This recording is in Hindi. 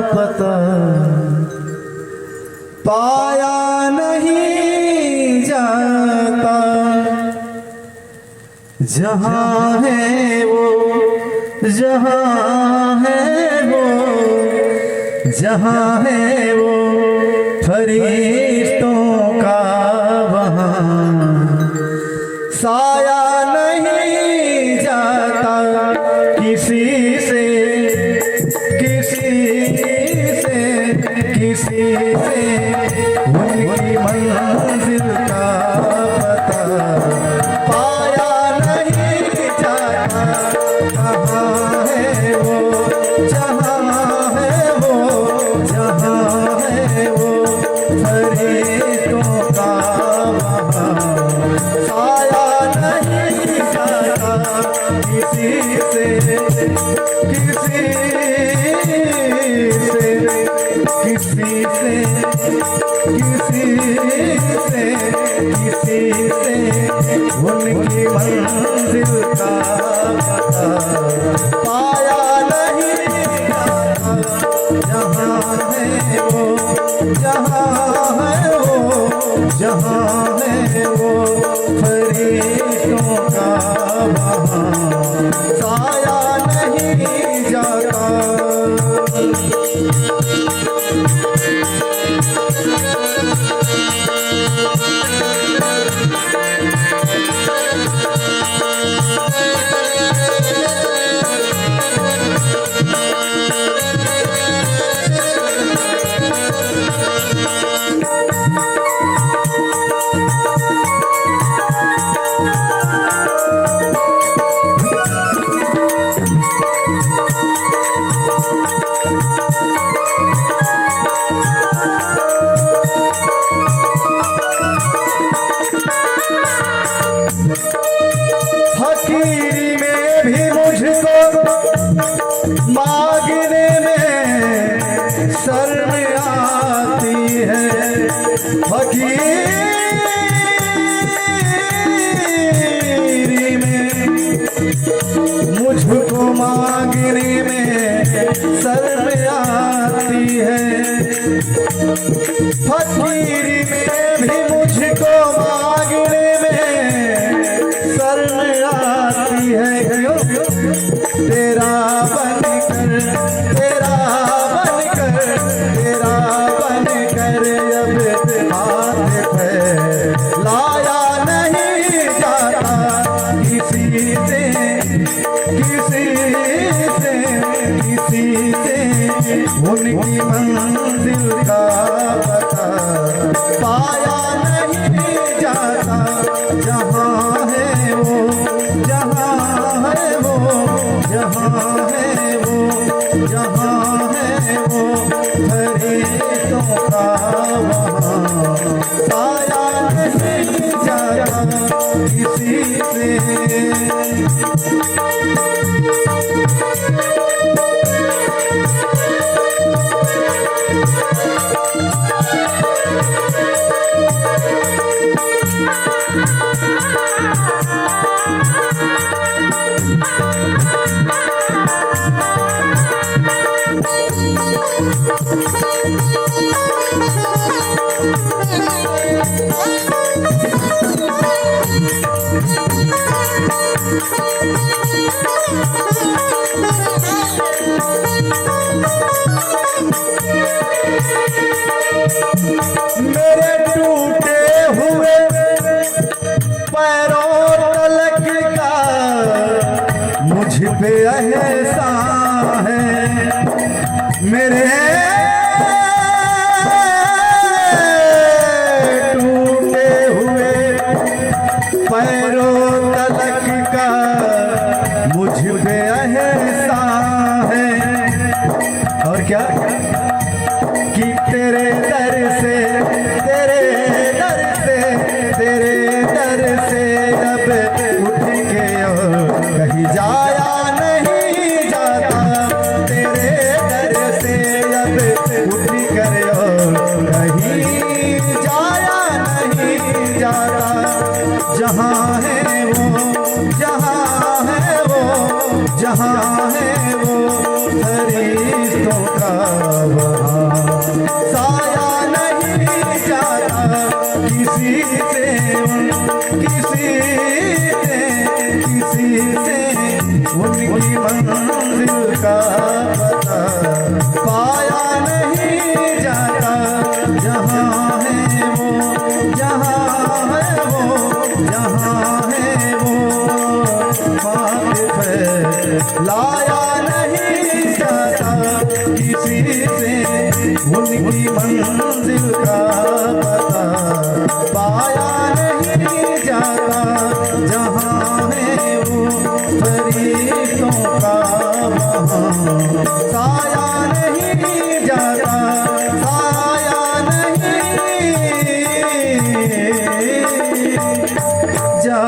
पता पाया नहीं जाता। जहाँ है वो, जहाँ है वो, जहाँ है वो फरिश्तों का वहाँ साया नहीं जाता। किसी से किसी से किसी से उनकी मंजिल का पता पाया नहीं जाता। कहाँ है वो, जहाँ है वो, जहाँ है वो फरिश्तों का वहाँ साया नहीं जाता। किसी से किसी से किसी से किसी से किसी से उनकी मंजिल का पता पाया नहीं जाता। जहाँ है वो, जहाँ है वो, जहाँ है वो फरिश्तों का वहाँ साया नहीं जाता। फकीरी में भी मुझको मांगने में शर्म आती है। फकीरी में मुझको मांगने में शर्म आती है। फकीरी में भी मुझको मांगने आती है। क्यों? तेरा बनकर, तेरा बनकर, तेरा बनकर अब हाथ फैलाया नहीं जाता। किसी से किसी से किसी से उनकी मंजिल का पता पाया नहीं जाता। जहाँ है वो, जहाँ है वो, जहाँ है वो, जहाँ है वो फरिश्तों का वहाँ साया नहीं जाता। किसी से मेरे टूटे हुए पैरों तलक का मुझ पे एहसान है। मेरे टूटे हुए पैरों तलक का मुझ पे एहसान है। और क्या कि तेरे दर से, तेरे दर से, तेरे दर से अब उठ के कहीं जाया नहीं जाता। तेरे दर से अब उठ कर कहीं जाया नहीं जाता। जहाँ है वो, जहाँ है वो, जहाँ है वो फरिश्तों का लाया नहीं जाता किसी से उनकी मंजिल का